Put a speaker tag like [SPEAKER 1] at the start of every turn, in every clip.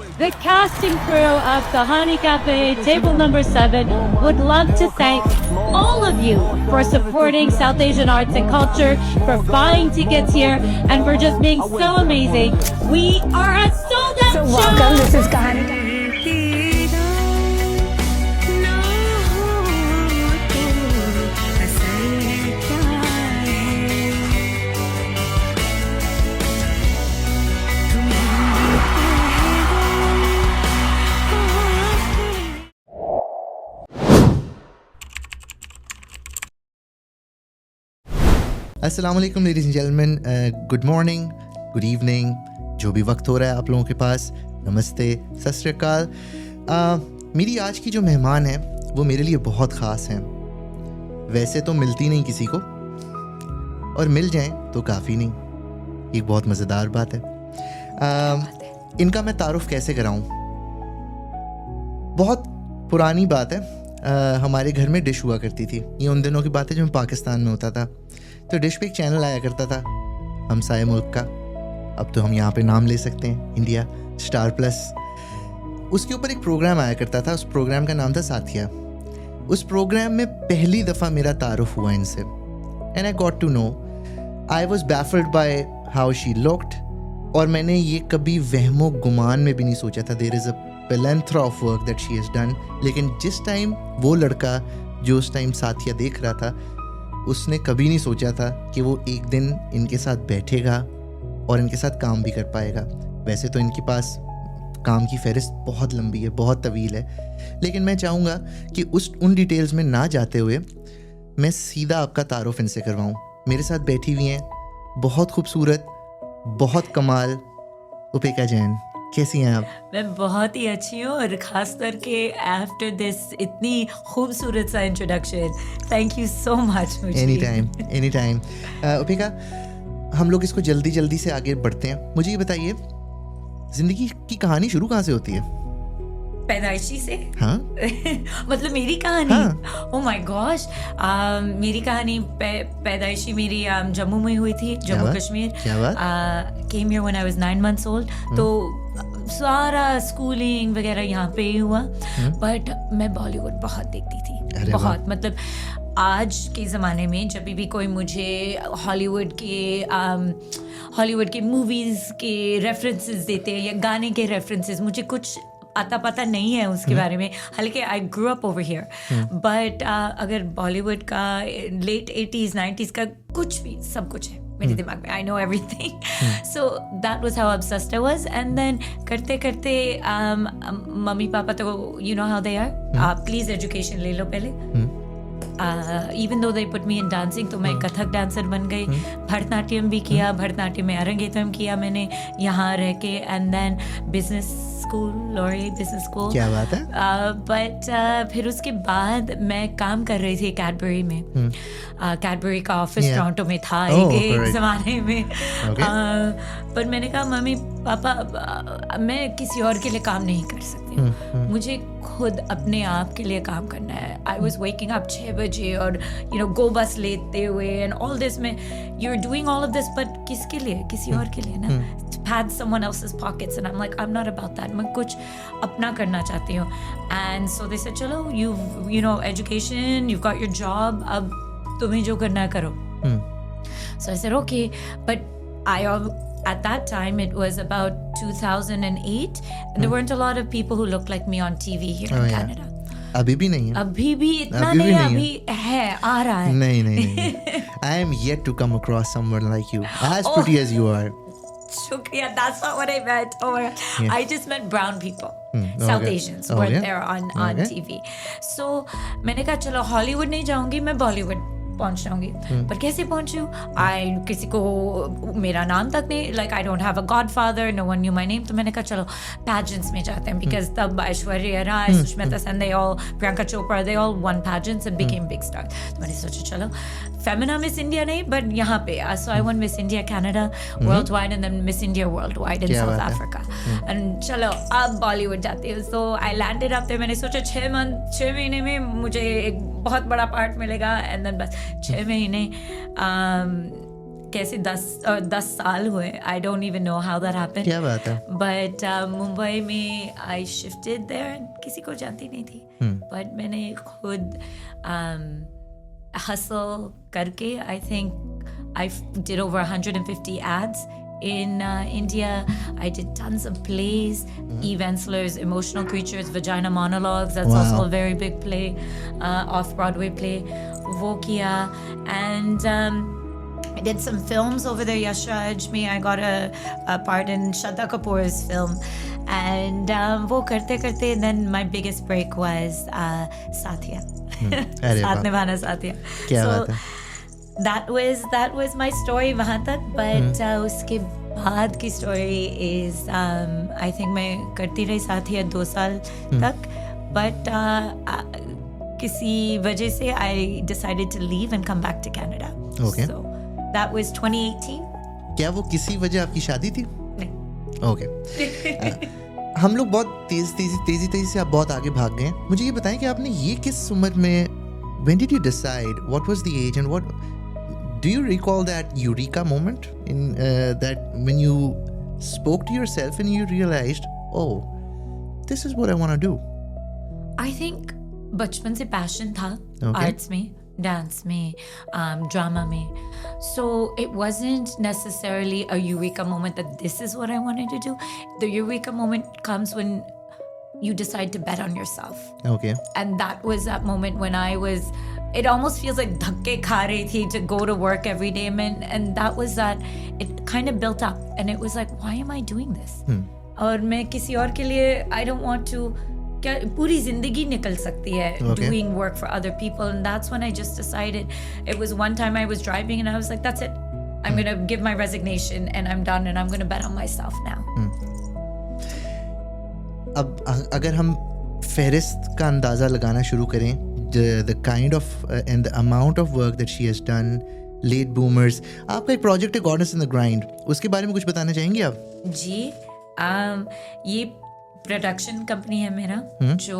[SPEAKER 1] The cast and crew of Kahani Cafe, table number 7, would love to thank all of you for supporting South Asian arts and culture, for buying tickets here, and for just being so amazing. We are a sold-out show!
[SPEAKER 2] Welcome, this is Kahani.
[SPEAKER 3] अस्सलाम वालेकुम ladies and gentleman, good morning, good evening, जो भी वक्त हो रहा है आप लोगों के पास, नमस्ते, सत श्री अकाल। मेरी आज की जो मेहमान है वो मेरे लिए बहुत ख़ास हैं। वैसे तो मिलती नहीं किसी को, और मिल जाएं तो काफ़ी नहीं, एक बहुत मज़ेदार बात है। इनका मैं तारुफ कैसे कराऊं? बहुत पुरानी बात है। हमारे घर में डिश हुआ करती थी। ये उन दिनों की बात है जब मैं पाकिस्तान में होता था। तो डिश पे एक चैनल आया करता था हमसाए मुल्क का, अब तो हम यहाँ पे नाम ले सकते हैं, इंडिया स्टार प्लस। उसके ऊपर एक प्रोग्राम आया करता था, उस प्रोग्राम का नाम था साथिया। उस प्रोग्राम में पहली दफ़ा मेरा तारुफ हुआ इनसे, and I got to know, I was baffled by how she looked. और मैंने ये कभी वहमो गुमान में भी नहीं सोचा था there is a plethora of work that she has done. लेकिन जिस टाइम वो लड़का जो उस टाइम साथिया देख रहा था, उसने कभी नहीं सोचा था कि वो एक दिन इनके साथ बैठेगा और इनके साथ काम भी कर पाएगा। वैसे तो इनके पास काम की फहरिस्त बहुत लंबी है, बहुत तवील है, लेकिन मैं चाहूँगा कि उन डिटेल्स में ना जाते हुए मैं सीधा आपका तारुफ इनसे करवाऊँ। मेरे साथ बैठी हुई हैं बहुत खूबसूरत, बहुत कमाल उपेक्षा जैन। कैसी हैं आप?
[SPEAKER 4] मैं बहुत ही अच्छी हूँ, और ख़ास करके आफ्टर दिस इतनी खूबसूरत सा introduction, thank you so much.
[SPEAKER 3] Any time. उपेक्षा, हम लोग इसको जल्दी जल्दी से आगे बढ़ते हैं। मुझे ये बताइए, ज़िंदगी की कहानी शुरू कहाँ से होती है?
[SPEAKER 4] पैदाइशी से?
[SPEAKER 3] हाँ
[SPEAKER 4] मतलब मेरी कहानी?
[SPEAKER 3] हाँ।
[SPEAKER 4] ओह माय गॉश, मेरी कहानी पैदाइशी मेरी जम्मू में हुई थी, जम्मू कश्मीर।
[SPEAKER 3] क्या बात?
[SPEAKER 4] Came here when I was 9 months old। तो सारा स्कूलिंग वगैरह यहाँ पे ही हुआ। बट मैं बॉलीवुड बहुत देखती थी, बहुत। मतलब आज के ज़माने में जब भी कोई मुझे हॉलीवुड के मूवीज़ के रेफरेंसेस देते हैं या गाने के रेफरेंसेस, मुझे कुछ आता पता नहीं है उसके बारे में, हालांकि I grow up over here. But अगर बॉलीवुड का लेट 80s 90s का कुछ भी, सब कुछ है मेरे दिमाग में। I know everything. So that was how obsessed I was. And then करते करते मम्मी पापा तो you know how they are, आप प्लीज एजुकेशन ले लो पहले। Even though they put me in dancing, तो मैं कथक डांसर बन गई। भरतनाट्यम भी किया, भरतनाट्यम में अरंगेत्रम किया मैंने यहाँ रह के। And then business school, Lowry business school.
[SPEAKER 3] क्या बात है?
[SPEAKER 4] बट फिर उसके बाद मैं काम कर रही थी कैडबरी में। कैडबरी का ऑफिस टोरंटो में था एक ज़माने में। पर मैंने कहा मम्मी पापा, मैं किसी और के लिए काम नहीं कर सकती, मुझे खुद अपने आप के लिए काम करना है। आई वॉज वेकिंग अप 6 बजे और यू नो गो बस लेते हुए एंड ऑल दिस में, you are doing all of this, but किसके लिए? किसी और के लिए ना। Had someone else's pockets, and I'm like, I'm not about that. मैं कुछ अपना करना चाहती हूँ। And so they said, चलो, you know education, you've got your job, अब तुम्हें जो करना करो। So I said, okay, but at that time it was about 2008, and there weren't a lot of people who looked like me on TV here in Canada.
[SPEAKER 3] अभी भी नहीं है?
[SPEAKER 4] अभी भी इतना नहीं है, अभी है, आ रहा है।
[SPEAKER 3] नहीं। I am yet to come across someone like you, as pretty as you are.
[SPEAKER 4] Shukriya, that's not what I meant. Oh my God.
[SPEAKER 3] Yeah.
[SPEAKER 4] I just meant brown people. South Asians weren't there on TV. So मैंने कहा चलो Hollywood नहीं जाऊंगी, मैं बॉलीवुड पहुंच जाऊंगी। पर कैसे पहुंचूं? किसी को मेरा नाम तक नहीं, like I don't have a godfather, no one knew my name. तो मैंने कहा चलो पैजेंट्स में जाते हैं, बिकॉज तब Aishwarya Rai, Sushmita Sen, they all, Priyanka Chopra, they all won pageants and became big stars. तो मैंने सोचा चलो फेमिना मिस इंडिया नहीं, बट यहाँ पे so I won Miss India Canada world wide, and then Miss India world wide in South Africa. And चलो अब बॉलीवुड जाती हूँ। So I landed up there. मैंने सोचा 6 महीने में मुझे एक बहुत बड़ा पार्ट मिलेगा, एंड देन बस 6 महीने कैसे 10 साल हुए. I don't even know how that happened.
[SPEAKER 3] क्या बात है.
[SPEAKER 4] But मुंबई में I shifted there. किसी को जानती नहीं थी. But मैंने खुद hustle करके, I think I did over 150 ads in India. I did tons of plays. Eve Ensler's Emotional Creatures, Vagina Monologues. That's
[SPEAKER 3] Wow.
[SPEAKER 4] also a very big play, off-Broadway play. वो किया. And I did some films over there. Yash Raj me. I got a part in Shraddha Kapoor's film. And वो करते करते, then my biggest break was Satya.
[SPEAKER 3] अरे
[SPEAKER 4] साथ
[SPEAKER 3] वाह.
[SPEAKER 4] निभाना साथिया.
[SPEAKER 3] क्या
[SPEAKER 4] So,
[SPEAKER 3] बात है.
[SPEAKER 4] that was my story वहाँ तक. But उसके बाद की story is I think मैं करती रही साथिया 2 साल तक. But किसी वजह से I decided to leave and come baक to Canada.
[SPEAKER 3] Okay.
[SPEAKER 4] So that was 2018.
[SPEAKER 3] क्या वो किसी वजह आपकी शादी थी?
[SPEAKER 4] नहीं.
[SPEAKER 3] ओके. हम लोग बहुत तेजी से आप बहुत आगे भाग गए. मुझे ये बताएं कि आपने ये किस उम्र में, when did you decide, what was the age, and what do you recall that eureka moment in that when you spoke to yourself and you realized, oh, this is what I want to do?
[SPEAKER 4] I think बचपन से passion था
[SPEAKER 3] Okay.
[SPEAKER 4] arts में, dance में, drama में. So it wasn't necessarily a eureka moment that this is what I wanted to do. The eureka moment comes when you decide to bet on yourself.
[SPEAKER 3] Okay.
[SPEAKER 4] And that was that moment when it almost feels like dhakke kha rahi thi to go to work every day. And that was that, it kind of built up. And it was like, why am I doing this? और मैं किसी और के लिए, I don't want to, क्या पूरी जिंदगी निकल सकती है
[SPEAKER 3] Okay.
[SPEAKER 4] doing work for other people. And that's when I just decided. It was one time I was driving and I was like, that's it. I'm going to give my resignation and I'm done and I'm going to bet on myself now.
[SPEAKER 3] अब अगर हम फहरिस्त का अंदाज़ा लगाना शुरू करें, the kind of and the amount of work that she has done, late boomers, आपका एक प्रोजेक्ट है Goddess in the Grind, उसके बारे में कुछ बताना चाहेंगी आप?
[SPEAKER 4] जी, ये प्रोडक्शन कंपनी है मेरा, जो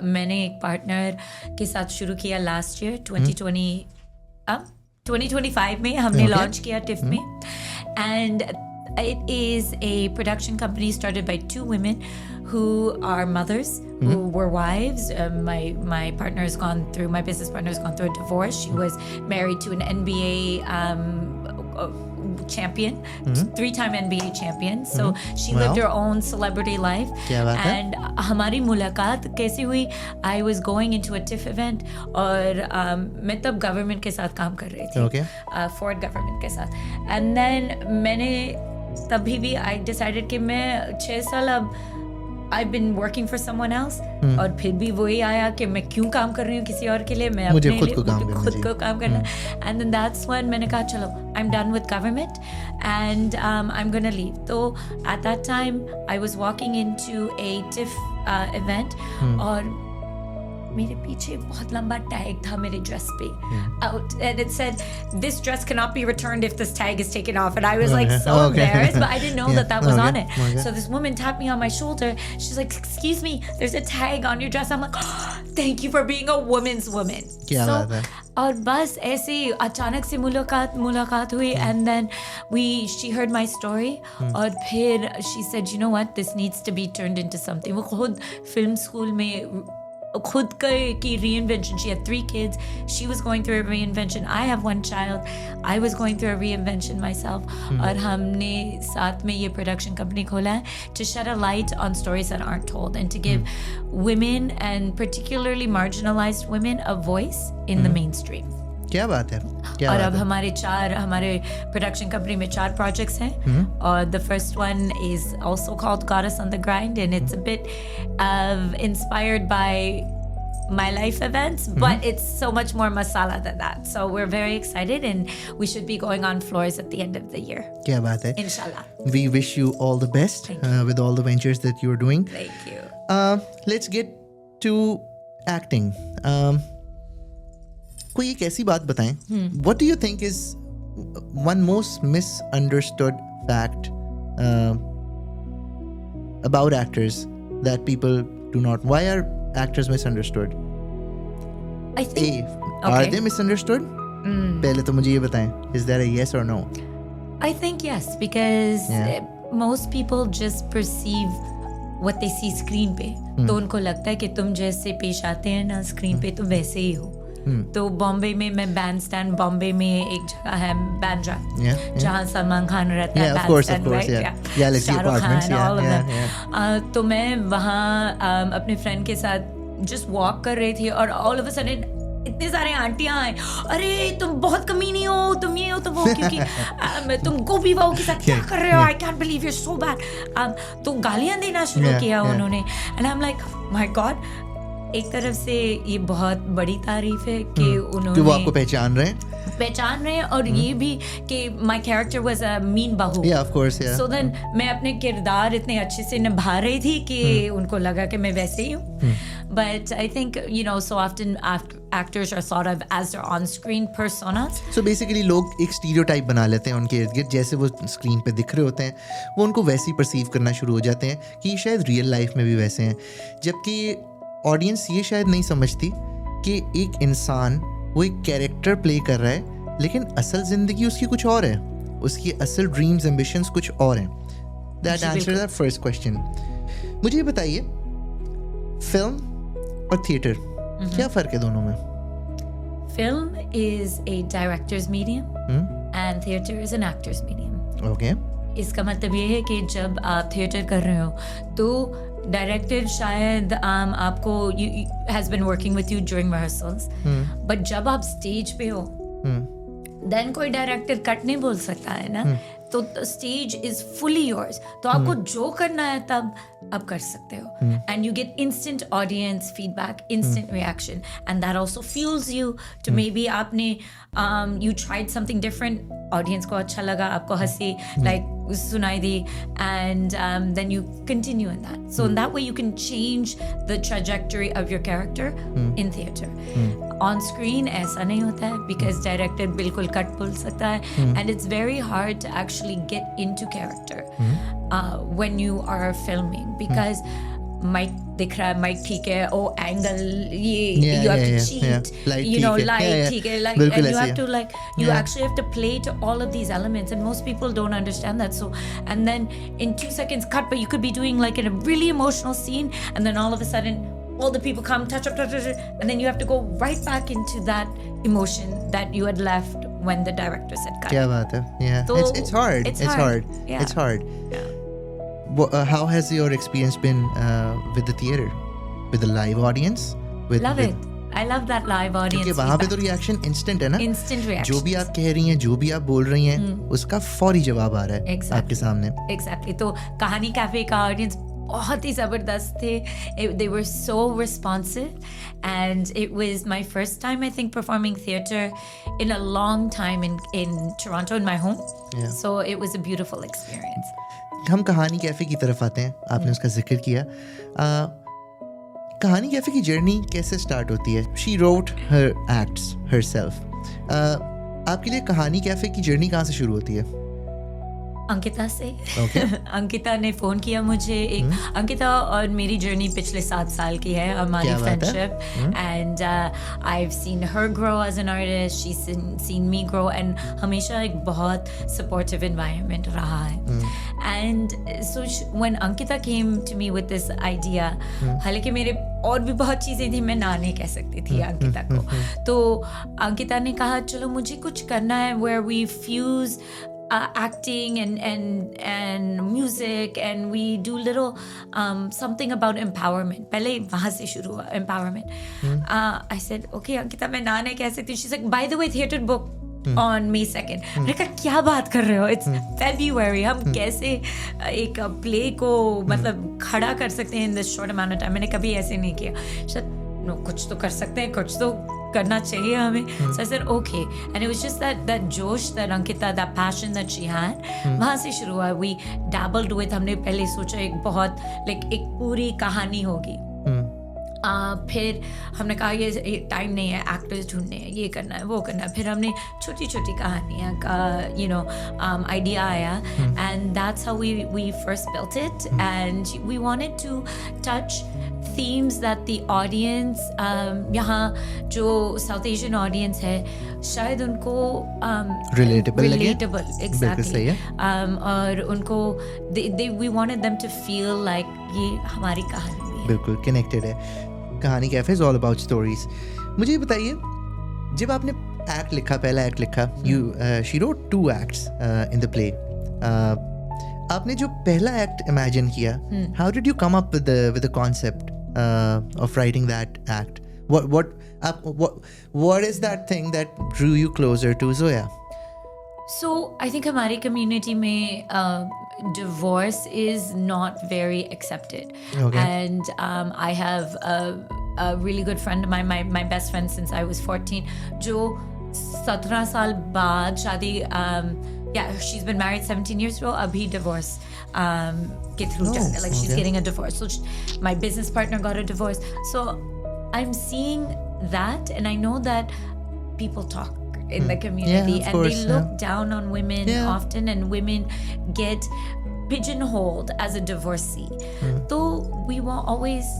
[SPEAKER 4] मैंने एक पार्टनर के साथ शुरू किया लास्ट ईयर 2025 में हमने लॉन्च किया टिफ में. And it is a production company started by 2 women who are mothers, who were wives. My partner has gone through, my business partner has gone through a divorce. She was married to an NBA champion, 3-time NBA champion. So she lived her own celebrity life.
[SPEAKER 3] क्या बात है?
[SPEAKER 4] And हमारी मुलाकात कैसी हुई? I was going into a TIFF event और मैं तब गवर्नमेंट के साथ काम कर रही थी.
[SPEAKER 3] Okay.
[SPEAKER 4] फोर्ड गवर्नमेंट के साथ. एंड देन मैंने तभी भी I decided कि मैं 6 साल अब I've been working for someone else. और फिर भी वही आया कि मैं क्यों काम कर रही हूँ किसी और के लिए, मैं
[SPEAKER 3] मुझे
[SPEAKER 4] अपने
[SPEAKER 3] खुद
[SPEAKER 4] लिए
[SPEAKER 3] को काम करना
[SPEAKER 4] खुद
[SPEAKER 3] चाहिए.
[SPEAKER 4] को काम करना. And then that's when मैंने कहा चलो I'm done with government and I'm gonna leave. तो at that time I was walking into a TIFF event और मेरे पीछे बहुत लंबा टैग था मेरे ड्रेस पे, out, and it said this dress cannot be returned if this tag is taken off. And I was like so embarrassed, but I didn't know that was on it. So this woman tapped me on my shoulder. She's like, excuse me, there's a tag on your dress. I'm like, oh, thank you for being a woman's woman.
[SPEAKER 3] क्या
[SPEAKER 4] So,
[SPEAKER 3] बात है?
[SPEAKER 4] और बस ऐसे अचानक से मुलाकात हुई. And then she heard my story और फिर she said, you know what, this needs to be turned into something. वो खुद फिल्म स्कूल में खुद की reinvention. She had 3 kids. She was going through a reinvention. I have 1 child. I was going through a reinvention myself. और हमने साथ में ये production company खोला है to shed a light on stories that aren't told and to give women and particularly marginalized women a voice in the mainstream.
[SPEAKER 3] क्या बात है? क्या
[SPEAKER 4] और
[SPEAKER 3] बात
[SPEAKER 4] अब
[SPEAKER 3] है?
[SPEAKER 4] हमारे प्रोडक्शन कंपनी में 4 प्रोजेक्ट्स हैं. और the first one is also called Goddess on the Grind and it's a bit inspired by my life events, but it's so much more masala than that. So we're very excited and we should be going on floors at the end of the year.
[SPEAKER 3] क्या बात है?
[SPEAKER 4] Inshallah.
[SPEAKER 3] We wish you all the best with all the ventures that you're doing.
[SPEAKER 4] Thank you.
[SPEAKER 3] Let's get to acting. कोई एक ऐसी बात बताएं. What do you think is one most misunderstood fact about actors that people do not? Why are actors misunderstood?
[SPEAKER 4] I think
[SPEAKER 3] Are they misunderstood? पहले तो मुझे ये बताएं. Is that a yes or no?
[SPEAKER 4] I think yes, because
[SPEAKER 3] Yeah.
[SPEAKER 4] most people just perceive what they see screen पे. तो उनको लगता है कि तुम जैसे पेश आते हैं ना स्क्रीन पे तुम वैसे ही हो. तो बॉम्बे में मैं बैंड स्टैंड बॉम्बे में एक जगह है बैंड्रा जहाँ सलमान खान रहता है band stand right Shahrukh Khan all of them. तो मैं वहाँ अपने फ्रेंड के साथ जस्ट वॉक कर रही थी और ऑल ऑफ अ सडन इतने सारे आंटियां आए, अरे तुम बहुत कमीनी हो, तुम ये हो तुम वो, क्योंकि तुम गोपी बहू के साथ क्या कर रहे हो, I can't believe you so bad. तो गालियां देना शुरू किया उन्होंने and I am like my God. एक तरफ से ये बहुत बड़ी तारीफ है कि उन्होंने
[SPEAKER 3] वो आपको पहचान रहे हैं
[SPEAKER 4] और ये भी कि my character was a mean बहू.
[SPEAKER 3] ऑफ कोर्स
[SPEAKER 4] सो देन मैं अपने किरदार इतने अच्छे से निभा रही थी कि उनको लगा कि मैं वैसे ही हूँ. But I think you know so often actors are thought of as their on-screen personas.
[SPEAKER 3] So basically लोग एक स्टीरियोटाइप बना लेते हैं उनके इर्द गिर्द, जैसे वो स्क्रीन पे दिख रहे होते हैं वो उनको वैसे ही परसीव करना शुरू हो जाते हैं कि शायद रियल लाइफ में भी वैसे हैं, जबकि ऑडियंस ये शायद नहीं समझती कि एक इंसान वो एक कैरेक्टर प्ले कर रहा है लेकिन असल ज़िंदगी उसकी कुछ और है, उसकी असल ड्रीम्स एम्बिशंस कुछ और हैं. That answer the first question. मुझे ये बताइए फिल्म और थिएटर क्या फ़र्क है दोनों में?
[SPEAKER 4] Film is a director's medium and theater is an actor's medium.
[SPEAKER 3] Okay.
[SPEAKER 4] इसका मतलब ये है कि जब आप थिएटर कर रहे हो तो डायरेक्टर शायद आपको has been working with you during rehearsals, but जब आप स्टेज पे हो देन कोई डायरेक्टर कट नहीं बोल सकता है ना. तो स्टेज इज फुली योर्स, तो आपको जो करना है तब आप कर सकते हो and you get instant audience feedback, instant reaction and that also fuels you to maybe आपने you tried something different, audience को अच्छा लगा, आपको हंसी लाइक सुनाई दी and then you continue in that. So in that way you can change the trajectory of your character in theater. On screen ऐसा नहीं होता है because director बिल्कुल कट बोल सकता है and it's very hard to actually get into character when you are filming because mic दिख रहा है, mic ठीक है, angle ये you have to cheat, you know, light ठीक है, like and you have to like you actually have to play to all of these elements and most people don't understand that. So and then in 2 seconds cut, but you could be doing like in a really emotional scene and then all of a sudden all the people come touch up and then you have to go right back into that emotion that you had left when the director said cut.
[SPEAKER 3] क्या बात है. Yeah. So, it's hard. It's hard.
[SPEAKER 4] Yeah.
[SPEAKER 3] It's hard. Yeah. How has your experience been with the theater, with the live audience?
[SPEAKER 4] Love it. I love that live audience.
[SPEAKER 3] क्योंकि वहाँ पे तो reaction instant है ना.
[SPEAKER 4] Instant reaction.
[SPEAKER 3] जो भी आप कह रही हैं, जो भी आप बोल रही हैं, उसका फौरी जवाब आ रहा है आपके सामने.
[SPEAKER 4] Exactly. तो कहानी कैफे का ऑडियंस बहुत ही ज़बरदस्त थे. They were so responsive and it was my first time I think performing theater in a long time in Toronto in my home.
[SPEAKER 3] Yeah.
[SPEAKER 4] So it was a beautiful experience.
[SPEAKER 3] हम कहानी cafe की तरफ आते हैं. आपने उसका जिक्र किया. कहानी कैफ़े की जर्नी कैसे स्टार्ट होती है? She wrote her acts herself. आपके लिए कहानी कैफ़े की जर्नी कहाँ से शुरू होती है?
[SPEAKER 4] अंकिता से.
[SPEAKER 3] Okay.
[SPEAKER 4] अंकिता ने फ़ोन किया मुझे. अंकिता और मेरी जर्नी पिछले 7 साल की है, हमारी friendship and I have seen her grow as an artist, she seen me grow and हमेशा एक बहुत सपोर्टिव एनवायरनमेंट रहा है. And so when Ankita came to me with this idea, हालांकि मेरे और भी बहुत चीज़ें थी, मैं ना नहीं कह सकती थी अंकिता को, तो अंकिता ने कहा चलो मुझे कुछ करना है where we fuse acting and music and we do little something about empowerment. पहले वहाँ से शुरू हुआ empowerment. I said okay Ankita, मैं ना नहीं कह सकती. She's like by the way theater book on May 2nd. मैंने कहा क्या बात कर रहे हो? It's February. हम कैसे एक प्ले को मतलब खड़ा कर सकते हैं in this short amount of time? मैंने कभी ऐसे नहीं किया. She said no, कुछ तो कर सकते हैं, कुछ तो करना चाहिए हमें. So I said okay, and it was just that josh, that Ankita, that passion that she had. वहाँ से शुरू हुआ. We dabbled with, हमने पहले सोचा एक बहुत like एक पूरी कहानी होगी. फिर हमने कहा ये टाइम नहीं है, एक्टर्स ढूंढने हैं, ये करना है, वो करना है. फिर हमने छोटी छोटी कहानियाँ का आइडिया आया and that's how we first built it and we wanted to touch themes that the audience यहाँ जो South Asian audience है शायद उनको
[SPEAKER 3] Relatable लगे?
[SPEAKER 4] relatable
[SPEAKER 3] बिल्कुल
[SPEAKER 4] exactly
[SPEAKER 3] सही है।
[SPEAKER 4] और उनको we wanted them to feel like ये हमारी कहानी भी है।
[SPEAKER 3] बिल्कुल कनेक्टेड है। कहानी cafe is all about stories. मुझे ये बताइए, जब आपने एक्ट लिखा, पहला एक्ट लिखा, she wrote 2 acts in the play, आपने जो पहला एक्ट इमेजिन किया, how did you come up with the concept of writing that act? what is that thing that drew you closer to Zoya?
[SPEAKER 4] So I think हमारी community में divorce is not very accepted.
[SPEAKER 3] Okay.
[SPEAKER 4] And I have a really good friend of mine, my best friend since I was 14, जो 17 साल बाद शादी, yeah, she's been married 17 years ago, abhi divorce के through like she's getting a divorce. So my business partner got a divorce. So I'm seeing that, and I know that people talk in the community,
[SPEAKER 3] Yeah, of
[SPEAKER 4] and
[SPEAKER 3] course,
[SPEAKER 4] they look down on women often, and women get pigeonholed as a divorcee. So we were always,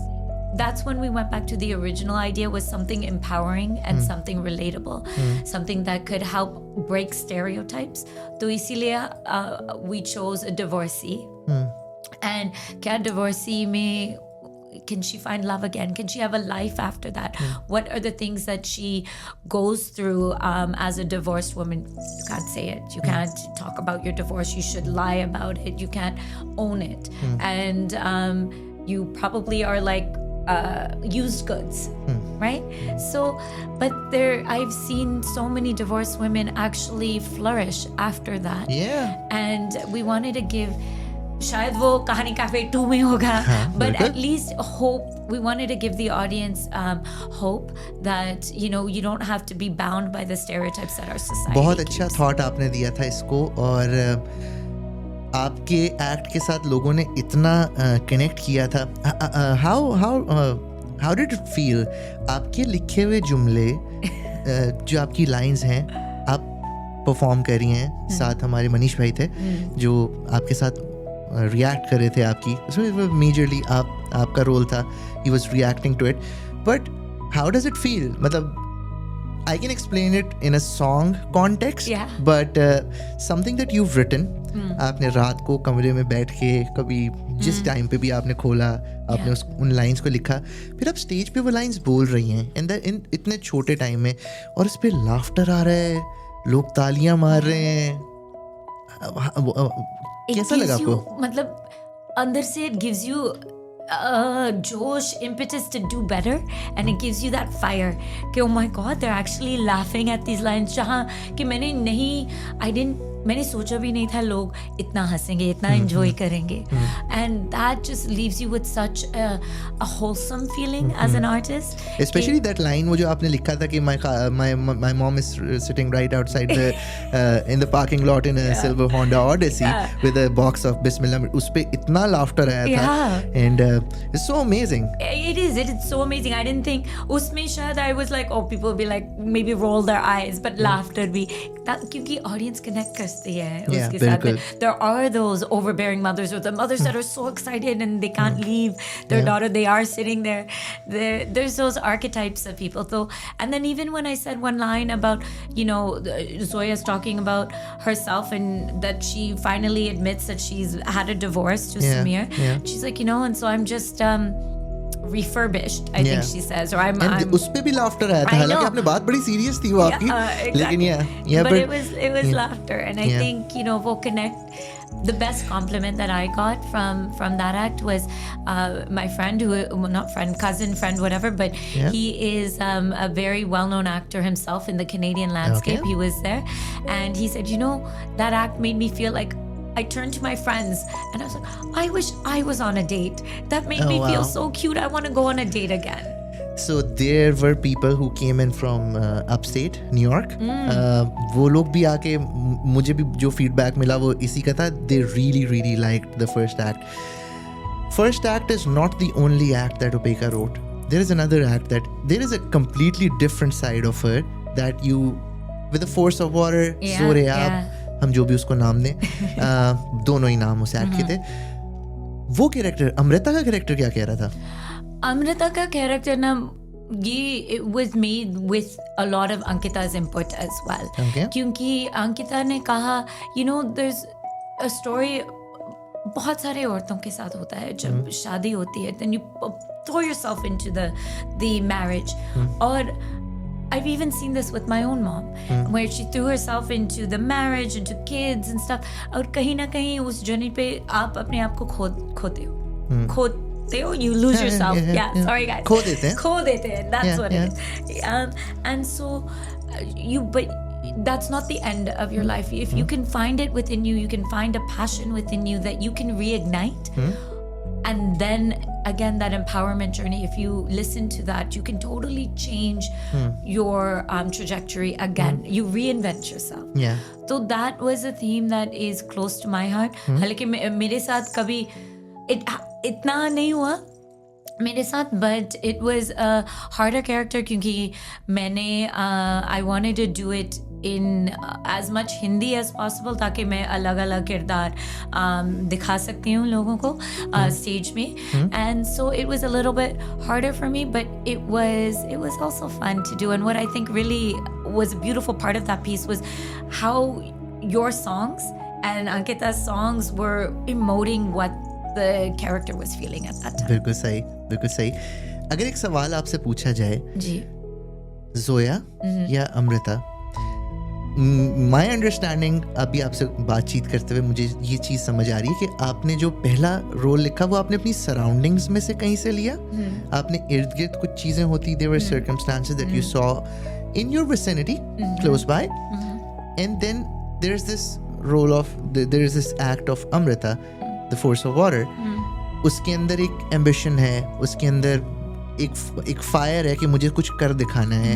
[SPEAKER 4] that's when we went back to the original idea, was something empowering and something relatable, something that could help break stereotypes. So isliye we chose a divorcee. And kya divorcee mein, can she find love again? Can she have a life after that? What are the things that she goes through as a divorced woman? You can't say it. You can't talk about your divorce. You should lie about it. You can't own it. And you probably are like used goods, right? So, but I've seen so many divorced women actually flourish after that.
[SPEAKER 3] Yeah.
[SPEAKER 4] And we wanted to give, शायद वो कहानी cafe 2 में होगा, but at least hope. We wanted to give the audience hope that you don't have to be bound by the stereotypes that our society
[SPEAKER 3] बहुत अच्छा
[SPEAKER 4] keeps.
[SPEAKER 3] Thought आपने दिया था इसको, और आपके एक्ट के साथ लोगों ने इतना कनेक्ट किया था। How did it feel? आपके लिखे हुए जुमले जो आपकी लाइंस हैं, आप परफॉर्म कर रही हैं, साथ हमारे मनीष भाई थे जो आपके साथ रिएक्ट कर रहे थे आपकी, उसमें मेजरली आपका रोल था, he was reacting to it, but how does it feel? मतलब I can explain it in a song context, but something that you've written, आपने रात को कमरे में बैठ के कभी जिस टाइम पे भी आपने खोला, आपने उन लाइंस को लिखा, फिर आप स्टेज पे वो लाइंस बोल रही हैं इन इतने छोटे टाइम में, और इस पे लाफ्टर आ रहा है, लोग तालियां मार रहे हैं, कैसा लगा आपको?
[SPEAKER 4] मतलब अंदर से it gives you josh, impetus to do better, and it gives you that fire कि oh my god, they're actually laughing at these lines, जहाँ कि मैंने सोचा भी नहीं था लोग इतना हंसेंगे, इतना एंजॉय करेंगे, and that just leaves you with such a wholesome feeling as an artist.
[SPEAKER 3] Especially that line वो जो आपने लिखा था कि my mom is sitting right outside in the parking lot in a silver Honda Odyssey with a box of Bismillah, उस पे इतना laughter आया था, and it's so amazing.
[SPEAKER 4] It's so amazing. I didn't think उसमें शायद I was like, oh, people will be like maybe roll their eyes, but laughter भी, क्योंकि audience connect करती है उसके साथ में. There are those overbearing mothers, or the mothers that are so excited and they can't leave their daughter, they are sitting there. There's those archetypes of people. So, and then even when I said one line about, Zoya's talking about herself and that she finally admits that she's had a divorce to Samir, she's like, and so I'm just refurbished, I think she says, or I'm
[SPEAKER 3] उस पे भी laughter आया था, हालांकि आपने बात बड़ी serious थी वो आपकी, लेकिन
[SPEAKER 4] but it was laughter, and I think वो connect. The best compliment that I got from that act was my friend, cousin friend, whatever, but he is a very well-known actor himself in the Canadian landscape. He was there, and he said, that act made me feel like I turned to my friends and I was like, I wish I was on a date. That made me feel so cute. I want to go on a date again.
[SPEAKER 3] So there were people who came in from upstate New York. वो लोग भी आके, मुझे भी जो feedback मिला वो इसी का था. They really, really liked the first act. First act is not the only act that Upeka wrote. There is another act that there is a completely different side of her that you, with the force of water, Zoya, हम जो भी उसको नाम दें, दोनों ही नाम उस act के थे. वो कैरेक्टर, अमृता का कैरेक्टर क्या कह रहा था?
[SPEAKER 4] अमृता का कैरेक्टर ना ये it was made with a lot of Ankita's input as well.
[SPEAKER 3] Okay.
[SPEAKER 4] क्योंकि अंकिता ने कहा there's a story बहुत सारे औरतों के साथ होता है जब शादी होती है, then you throw yourself into the marriage. और I've even seen this with my own mom, where she threw herself into the marriage, into kids and stuff. और कहीं ना कहीं उस जर्नी पे आप अपने आप को खोते हो, खोते हो, you lose yourself. Yeah, sorry guys.
[SPEAKER 3] खो देते हैं.
[SPEAKER 4] खो देते हैं. That's what it is. And so but that's not the end of your life. If you can find it within you, you can find a passion within you that you can reignite. And then again, that empowerment journey, if you listen to that, you can totally change your trajectory again. You reinvent yourself.
[SPEAKER 3] Yeah.
[SPEAKER 4] So that was a theme that is close to my heart. हालांकि मेरे साथ कभी इतना नहीं हुआ मेरे साथ, but it was a harder character क्योंकि मैंने I wanted to do it in as much Hindi as possible ताकि मैं अलग अलग किरदार दिखा सकती हूँ लोगों को stage में. And so it was a little bit harder for me, but it was also fun to do. And what I think really was a beautiful part of that piece was how your songs and Ankita's songs were emoting what the character was feeling at that time.
[SPEAKER 3] बिल्कुल सही, बिल्कुल सही. अगर एक सवाल आपसे पूछा जाए,
[SPEAKER 4] जी,
[SPEAKER 3] जोया या अमृता, माय अंडरस्टैंडिंग अभी आपसे बातचीत करते हुए मुझे ये चीज़ समझ आ रही है कि आपने जो पहला रोल लिखा वो आपने अपनी सराउंडिंग्स में से कहीं से लिया. आपने इर्द गिर्द कुछ चीज़ें होती, there were circumstances that you saw in your vicinity close by, and then there is this role of there is this act of Amrita, the force of water. उसके अंदर एक एम्बिशन है, उसके अंदर एक फायर है कि मुझे कुछ कर दिखाना है.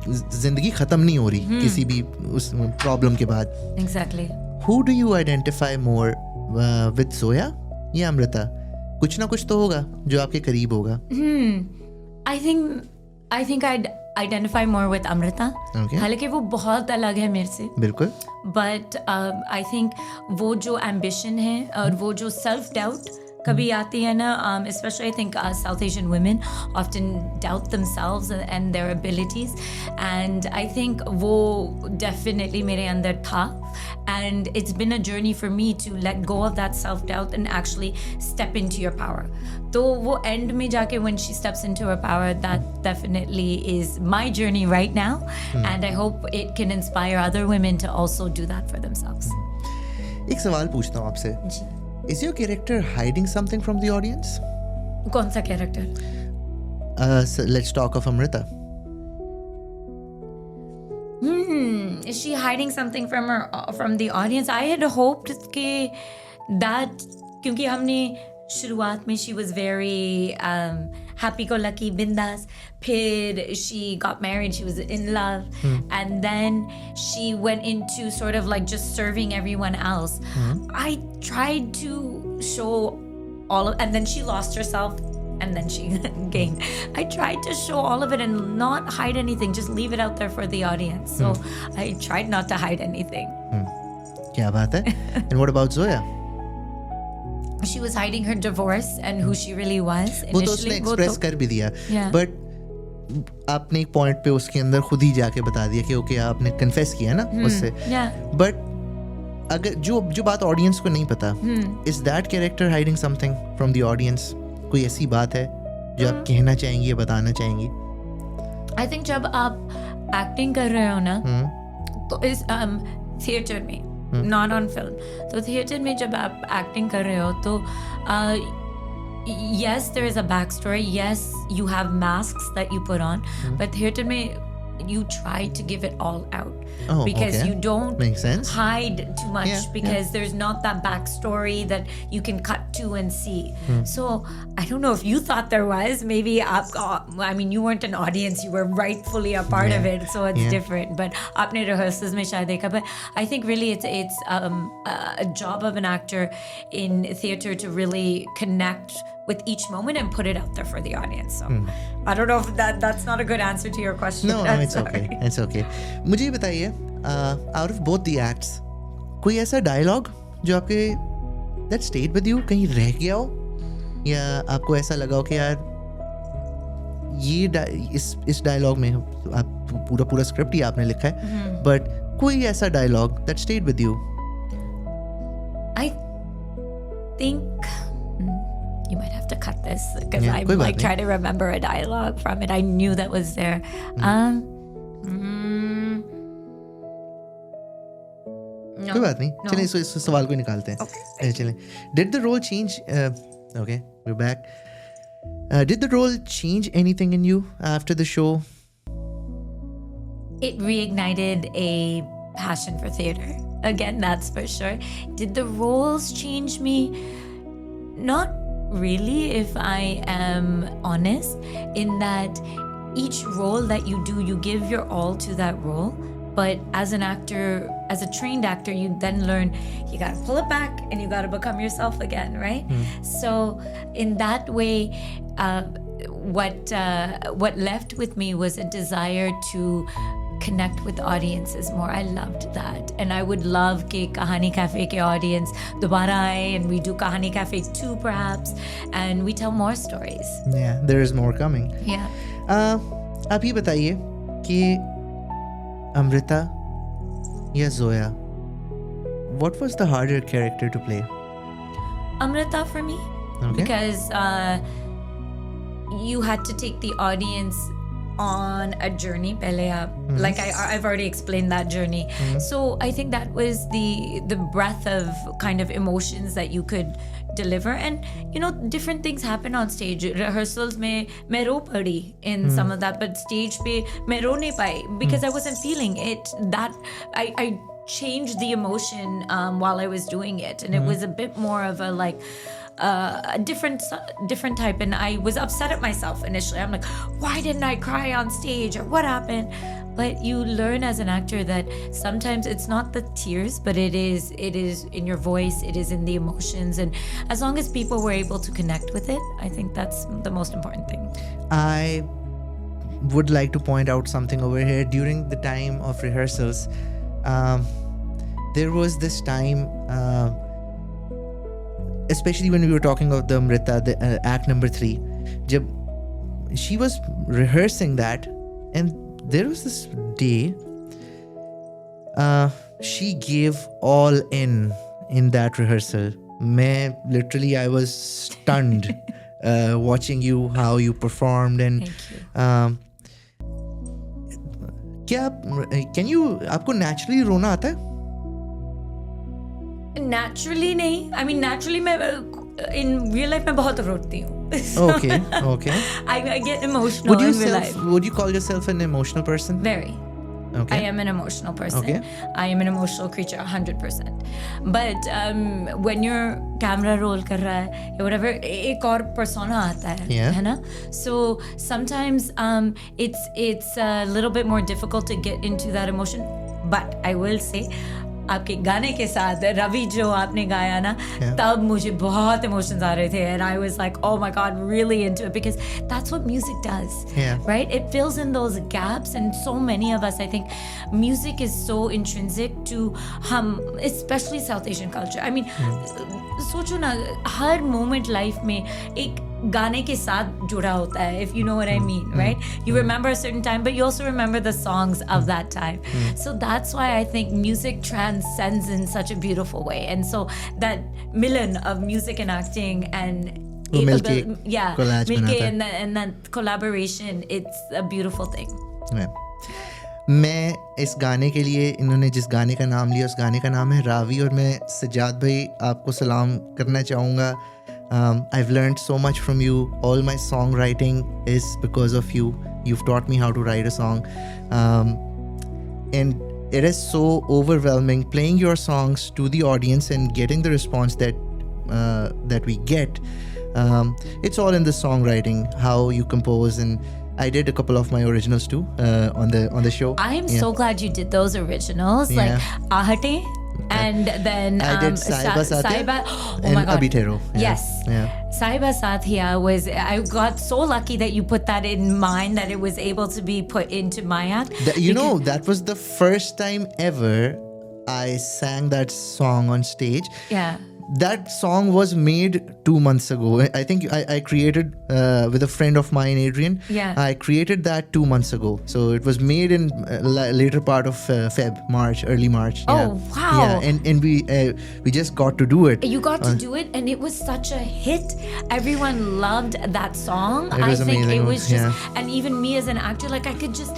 [SPEAKER 3] जिंदगी खत्म नहीं हो रही किसी भी उस प्रॉब्लम के बाद.
[SPEAKER 4] Exactly.
[SPEAKER 3] Who do you identify more with, Zoya या अमृता? कुछ ना कुछ तो होगा जो आपके करीब होगा.
[SPEAKER 4] I think I'd identify more with Amrita.
[SPEAKER 3] Okay.
[SPEAKER 4] हालांकि वो बहुत अलग है मेरे से.
[SPEAKER 3] बिल्कुल.
[SPEAKER 4] But I think वो जो ambition है और वो जो self doubt कभी आती है ना, especially I think South Asian women often doubt themselves and their abilities, and I think वो definitely मेरे अंदर था, and it's been a journey for me to let go of that self doubt and actually step into your power. तो वो end में जाके when she steps into her power, that definitely is my journey right now, and I hope it can inspire other women to also do that for themselves.
[SPEAKER 3] एक सवाल पूछता हूँ आपसे.
[SPEAKER 4] जी.
[SPEAKER 3] Is your character hiding something from the audience?
[SPEAKER 4] कौन सा character?
[SPEAKER 3] So let's talk of Amrita.
[SPEAKER 4] Is she hiding something from the audience? I had hoped that क्योंकि हमने शुरुआत में she was very happy-go-lucky, bindas. फिर she got married, she was in love, and then she went into sort of like just serving everyone else. I tried to show all of, and then she lost herself, and then she gained. I tried to show all of it and not hide anything, just leave it out there for the audience. So I tried not to hide anything.
[SPEAKER 3] क्या बात है? And what about Zoya?
[SPEAKER 4] She was hiding her divorce and who she really was.
[SPEAKER 3] वो तो उसने express कर भी दिया, but आपने एक पॉइंट पे उसके अंदर खुद ही जाके बता दिया कि ओके आपने कन्फेस किया ना उससे. बट अगर जो बात ऑडियंस को नहीं पता, is that character hiding something from the audience? कोई ऐसी बात है जो आप कहना चाहेंगी या बताना चाहेंगी?
[SPEAKER 4] आई थिंक जब आप एक्टिंग कर रहे हो ना, तो इस थिएटर में, नॉट ऑन फिल्म, तो थिएटर में जब आप एक्टिंग कर रहे हो तो yes, there is a backstory. Yes, you have masks that you put on, but theater mein you try to give it all out, because you don't hide too much, because there's not that backstory that you can cut to and see. So I don't know if you thought there was. Maybe I mean, you weren't an audience, you were rightfully a part of it, so it's different. But aapne rehearsals mein shayad dekha, but I think really it's a job of an actor in theater to really connect with each moment and put it out there for the audience. So I don't know if that's not a good answer to your question.
[SPEAKER 3] No, it's okay. It's okay. मुझे बताइए, out of both the acts, कोई ऐसा dialogue जो आपके that stayed with you, कहीं रह गया हो या आपको ऐसा लगा हो कि यार ये इस डायलॉग में आप पूरा स्क्रिप्ट ही आपने लिखा है, बट कोई ऐसा dialogue that stayed with you?
[SPEAKER 4] I think you might have to cut this because
[SPEAKER 3] Yeah,
[SPEAKER 4] I'm
[SPEAKER 3] कोई बात
[SPEAKER 4] like
[SPEAKER 3] नहीं.
[SPEAKER 4] trying to remember a dialogue from it. I knew that was there. No.
[SPEAKER 3] कोई बात नहीं,
[SPEAKER 4] No.
[SPEAKER 3] चलिए इस सवाल को निकालते हैं.
[SPEAKER 4] Okay.
[SPEAKER 3] चलिए. Did the role change? Okay, we're back. Did the role change anything in you after the show?
[SPEAKER 4] It reignited a passion for theater. Again, that's for sure. Did the roles change me? Not really, if I am honest, in that each role that you do, you give your all to that role. But as an actor, as a trained actor, you then learn you gotta pull it back and you gotta become yourself again, right? So in that way, what left with me was a desire to connect with audiences more. I loved that, and I would love कि Kahani Cafe के audience दोबारा आए and we do Kahani Cafe 2 perhaps, and we tell more stories.
[SPEAKER 3] Yeah, there is more coming.
[SPEAKER 4] Yeah.
[SPEAKER 3] आप ये बताइए कि अमृता या Zoya, what was the harder character to play?
[SPEAKER 4] Amrita for me,
[SPEAKER 3] Okay.
[SPEAKER 4] because you had to take the audience on a journey. Pehle aap, like I've already explained that journey. So I think that was the breadth of kind of emotions that you could deliver, and you know, different things happen on stage. Rehearsals mein main ro padi in some of that, but stage pe main ro nahi pai because I wasn't feeling it. That I changed the emotion while I was doing it, and it was a bit more of a like a different type, and I was upset at myself initially. I'm like, why didn't I cry on stage, or what happened? But you learn as an actor that sometimes it's not the tears, but it is in your voice, it is in the emotions, and as long as people were able to connect with it, I think that's the most important thing.
[SPEAKER 3] I would like to point out something over here. During the time of rehearsals, there was this time, especially when we were talking of the Amrita, the act number 3, jab she was rehearsing that, and there was this day she gave all in that rehearsal. I was stunned watching you, how you performed, and
[SPEAKER 4] Thank you.
[SPEAKER 3] आपको naturally रोना आता है?
[SPEAKER 4] Naturally नहीं, I mean naturally मैं in real life मैं बहुत रोती हूँ.
[SPEAKER 3] Okay.
[SPEAKER 4] I get emotional in real life.
[SPEAKER 3] Would you call yourself an emotional person?
[SPEAKER 4] Very.
[SPEAKER 3] Okay.
[SPEAKER 4] I am an emotional person.
[SPEAKER 3] Okay.
[SPEAKER 4] I am an emotional creature 100%. But when you're camera roll कर रहा है या whatever, एक और persona आता है,
[SPEAKER 3] Yeah.
[SPEAKER 4] है ना? So sometimes it's a little bit more difficult to get into that emotion. But I will say, आपके गाने के साथ रवि जो आपने गाया ना, तब मुझे बहुत emotions आ रहे थे, and I was like, oh my god, really into it, because that's what music does.
[SPEAKER 3] Yeah.
[SPEAKER 4] Right? It fills in those gaps, and so many of us, I think, music is so intrinsic to especially South Asian culture. I mean, सोचो ना, हर moment life में एक गाने के साथ जुड़ा होता है, if you know what I mean, right? You remember a certain time, but you also remember the songs of that time. So that's why I think music transcends in such a beautiful way. And so that milan of music and acting and
[SPEAKER 3] वो मिलके collage
[SPEAKER 4] मिलके
[SPEAKER 3] बनाता है.
[SPEAKER 4] and that collaboration, it's a beautiful thing.
[SPEAKER 3] मैं इस गाने के लिए, इन्होंने जिस गाने का नाम लिया उस गाने का नाम है रावी, और मैं सज्जाद भाई आपको सलाम करना चाहूँगा. I've learned so much from you. All my songwriting is because of you. You've taught me how to write a song. And it is so overwhelming playing your songs to the audience and getting the response that we get. It's all in the songwriting, how you compose, and I did a couple of my originals too on the show.
[SPEAKER 4] I am so glad you did those originals, like Ahate. And then
[SPEAKER 3] I did Saiba Satya
[SPEAKER 4] oh
[SPEAKER 3] and
[SPEAKER 4] my god,
[SPEAKER 3] Abhitero.
[SPEAKER 4] Yes.
[SPEAKER 3] Yeah.
[SPEAKER 4] Saiba Satya I got so lucky that you put that in mine, that it was able to be put into my act.
[SPEAKER 3] That was the first time ever I sang that song on stage.
[SPEAKER 4] Yeah.
[SPEAKER 3] that song was made 2 months ago. I think I created with a friend of mine, Adrian.
[SPEAKER 4] Yeah.
[SPEAKER 3] I created that 2 months ago. So it was made in later part of March, early March.
[SPEAKER 4] Oh,
[SPEAKER 3] yeah.
[SPEAKER 4] wow.
[SPEAKER 3] Yeah, and we just got to do it.
[SPEAKER 4] You got to do it, and it was such a hit. Everyone loved that song.
[SPEAKER 3] It was
[SPEAKER 4] I think
[SPEAKER 3] amazing.
[SPEAKER 4] it was just,
[SPEAKER 3] Yeah.
[SPEAKER 4] and even me as an actor, like I could just,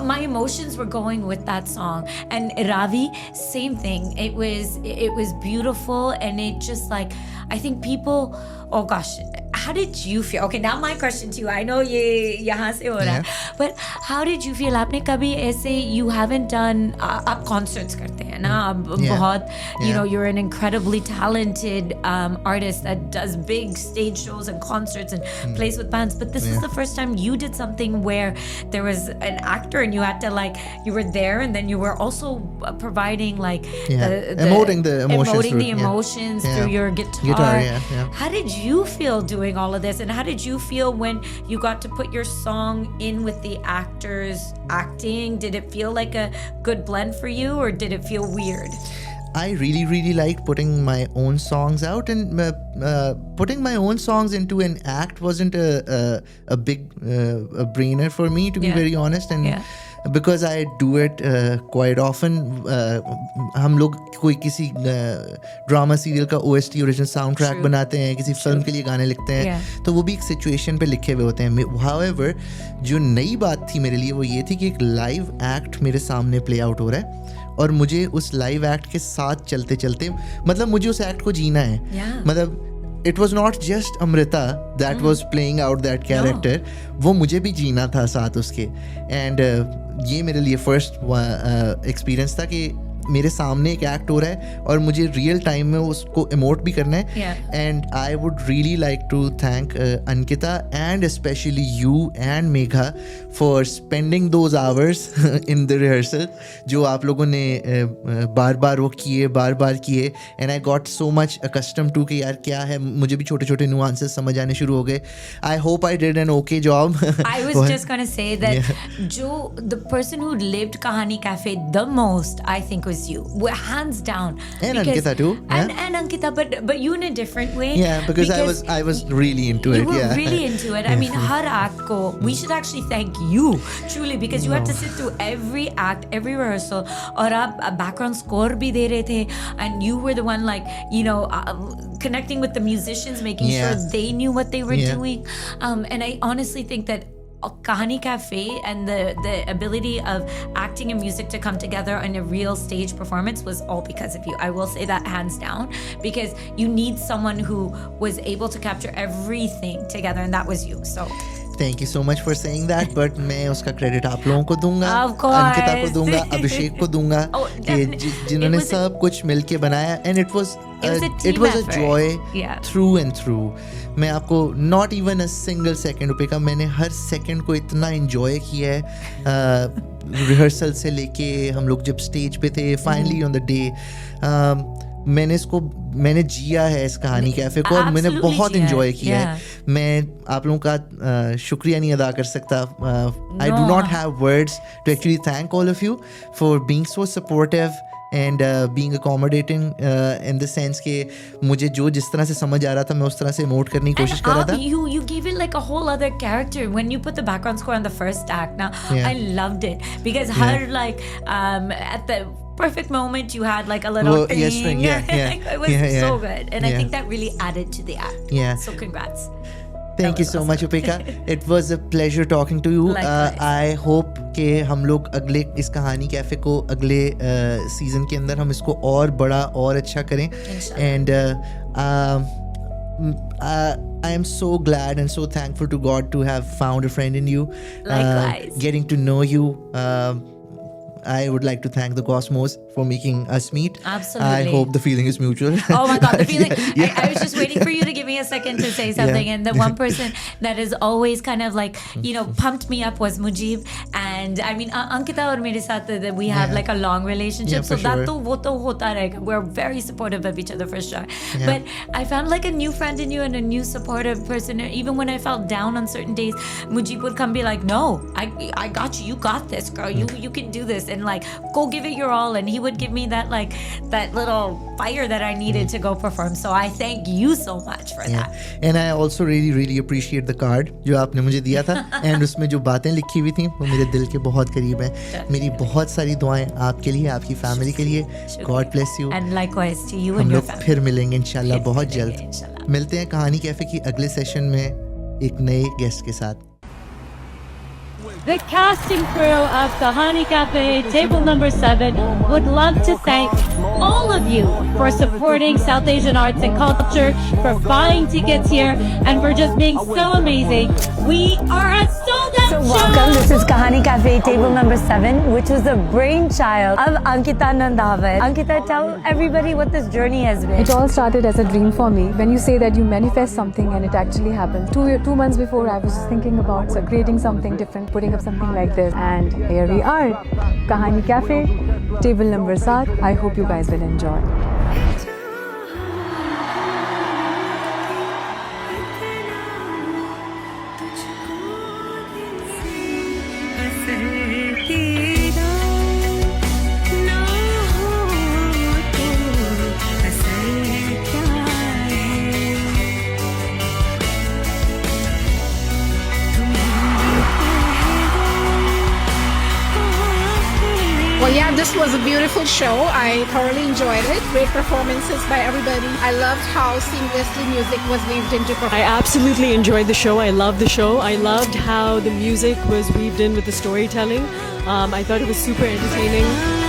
[SPEAKER 4] my emotions were going with that song. And Ravi, same thing. It was beautiful, and it just like, I think people, oh gosh, how did you feel? Okay, now my question to you. I know ye yahan se ho raha hai, but how did you feel? आपने कभी ऐसे, you haven't done, आप concerts करते हैं ना, आप बहुत, you know, you're an incredibly talented artist that does big stage shows and concerts and plays with bands, but this is the first time you did something where there was an actor and you had to like, you were there and then you were also providing like
[SPEAKER 3] emoting the emotions
[SPEAKER 4] through your guitar.
[SPEAKER 3] Yeah.
[SPEAKER 4] How did you feel doing all of this, and how did you feel when you got to put your song in with the actors acting? Did it feel like a good blend for you, or did it feel weird?
[SPEAKER 3] I really liked putting my own songs out, and putting my own songs into an act wasn't a big a brainer for me, to be very honest. And because I do it quite often, हम लोग कोई किसी drama serial का OST original sound track बनाते हैं, किसी film के लिए गाने लिखते हैं, तो वो भी एक सिचुएशन पे लिखे हुए होते हैं. However, जो नई बात थी मेरे लिए वो ये थी कि एक लाइव एक्ट मेरे सामने प्ले आउट हो रहा है और मुझे उस लाइव एक्ट के साथ चलते चलते, मतलब मुझे उस एक्ट को जीना है. मतलब it was not just Amrita that was playing out that character. वो मुझे भी जीना था साथ उसके. And ये मेरे लिए फर्स्ट एक्सपीरियंस था कि मेरे सामने एक एक्ट हो रहा है और मुझे रियल टाइम में उसको इमोट भी करना है. And I would really like to thank Ankita and specially you and Megha for spending those hours in the rehearsal, जो आप लोगों ने बार बार किए. And I got so much accustom to कि यार क्या है, मुझे भी छोटे छोटे नुआंसेस समझ आने शुरू हो गए. I hope I did an okay job.
[SPEAKER 4] I was just gonna say that the person who lived Kahani Cafe the most, I think, was you, hands down.
[SPEAKER 3] And Ankita too.
[SPEAKER 4] And Ankita, but you in a different way.
[SPEAKER 3] Yeah, because I was really into it.
[SPEAKER 4] You were really into it. I mean, har act ko, we should actually thank you truly, because you had to sit through every act, every rehearsal, aur aap background score bhi de rahe the, and you were the one, like, you know, connecting with the musicians, making sure they knew what they were doing. And I honestly think that Kahani Cafe and the ability of acting and music to come together in a real stage performance was all because of you. I will say that hands down, because you need someone who was able to capture everything together, and that was you. So
[SPEAKER 3] Thank you so much for saying that, but मैं उसका credit आप लोगों को दूंगा,
[SPEAKER 4] Of course.
[SPEAKER 3] Ankita को दूंगा, अभिषेक को दूंगा, कि जिन्होंने
[SPEAKER 4] It was
[SPEAKER 3] सब कुछ मिलके बनाया. And it was
[SPEAKER 4] a team
[SPEAKER 3] it was a
[SPEAKER 4] effort.
[SPEAKER 3] joy through and through. मैं आपको not even a single second रुपए का, मैंने हर सेकंड को इतना enjoy किया है. रिहर्सल से लेके हम लोग जब स्टेज पे थे, फाइनली ऑन द डे, मैंने जिया है इस कहानी कैफे को और मैंने बहुत एंजॉय किया है. मैं आप लोगों का शुक्रिया नहीं अदा कर सकता. I do not have words to actually thank all of you for being so supportive and being accommodating in the sense कि मुझे जो जिस तरह से समझ आ रहा था मैं उस तरह से इमोट करने की कोशिश कर रहा था.
[SPEAKER 4] You gave it like a whole other character when you put the background score on the first act. Now I loved it because her like at the perfect moment you had like a little thing.
[SPEAKER 3] Yes,
[SPEAKER 4] it was so good, and I think that really added to the act. So congrats.
[SPEAKER 3] Thank you so much, Upeka. It was a pleasure talking to you. I hope कि हम लोग अगले इस कहानी cafe को अगले season के अंदर हम इसको और बड़ा और अच्छा करें. And I am so glad and so thankful to God to have found a friend in you.
[SPEAKER 4] Likewise.
[SPEAKER 3] Getting to know you. I would like to thank the Cosmos for making us meet.
[SPEAKER 4] Absolutely.
[SPEAKER 3] I hope the feeling is mutual.
[SPEAKER 4] Oh my God, the feeling. I was just waiting for you to give me a second to say something. And the one person that is always kind of like, you know, pumped me up was Mujib. And I mean, Ankita aur mere saath that we have like a long relationship. So that wo to hota rahega. We're very supportive of each other for sure. But I found like a new friend in you and a new supportive person. Even when I felt down on certain days, Mujib would come be like, no, I got you. You got this, girl. You can do this. and like go give it your all, and he would give me that like that little fire that I needed to go perform. So I thank you so much for that.
[SPEAKER 3] And I also really appreciate the card जो आपने मुझे दिया था and उसमें जो बातें लिखी हुई थी वो मेरे दिल के बहुत करीब हैं. मेरी बहुत सारी दुआएं आपके लिए, आपकी फैमिली के लिए. God bless you.
[SPEAKER 4] And likewise to you
[SPEAKER 3] हम
[SPEAKER 4] and your
[SPEAKER 3] लोग
[SPEAKER 4] family.
[SPEAKER 3] फिर मिलेंगे इंशाल्लाह बहुत
[SPEAKER 4] मिलेंगे
[SPEAKER 3] जल्द.
[SPEAKER 4] इंशाल्लाह.
[SPEAKER 3] मिलते हैं कहानी कैफे की अगले सेशन में एक नए गेस्ट के साथ.
[SPEAKER 1] The casting crew of Kahani Cafe, table number 7, would love to thank all of you for supporting South Asian arts and culture, for buying tickets here, and for just being so amazing. We are a sold-out
[SPEAKER 2] So
[SPEAKER 1] show!
[SPEAKER 2] welcome, this is Kahani Cafe, table number 7, which was the brainchild of Ankita Nandavat. Ankita, tell everybody what this journey has been.
[SPEAKER 5] It all started as a dream for me. When you say that you manifest something and it actually happens. Two months before, I was just thinking about creating something different, putting up something like this. And here we are, Kahani Cafe, table number 7. I hope you guys will enjoy.
[SPEAKER 6] Well, yeah, this was a beautiful show. I thoroughly enjoyed it. Great performances by everybody. I loved how seamlessly music was weaved into
[SPEAKER 7] I
[SPEAKER 6] performance.
[SPEAKER 7] absolutely enjoyed the show. I loved the show. I loved how the music was weaved in with the storytelling. I thought it was super entertaining.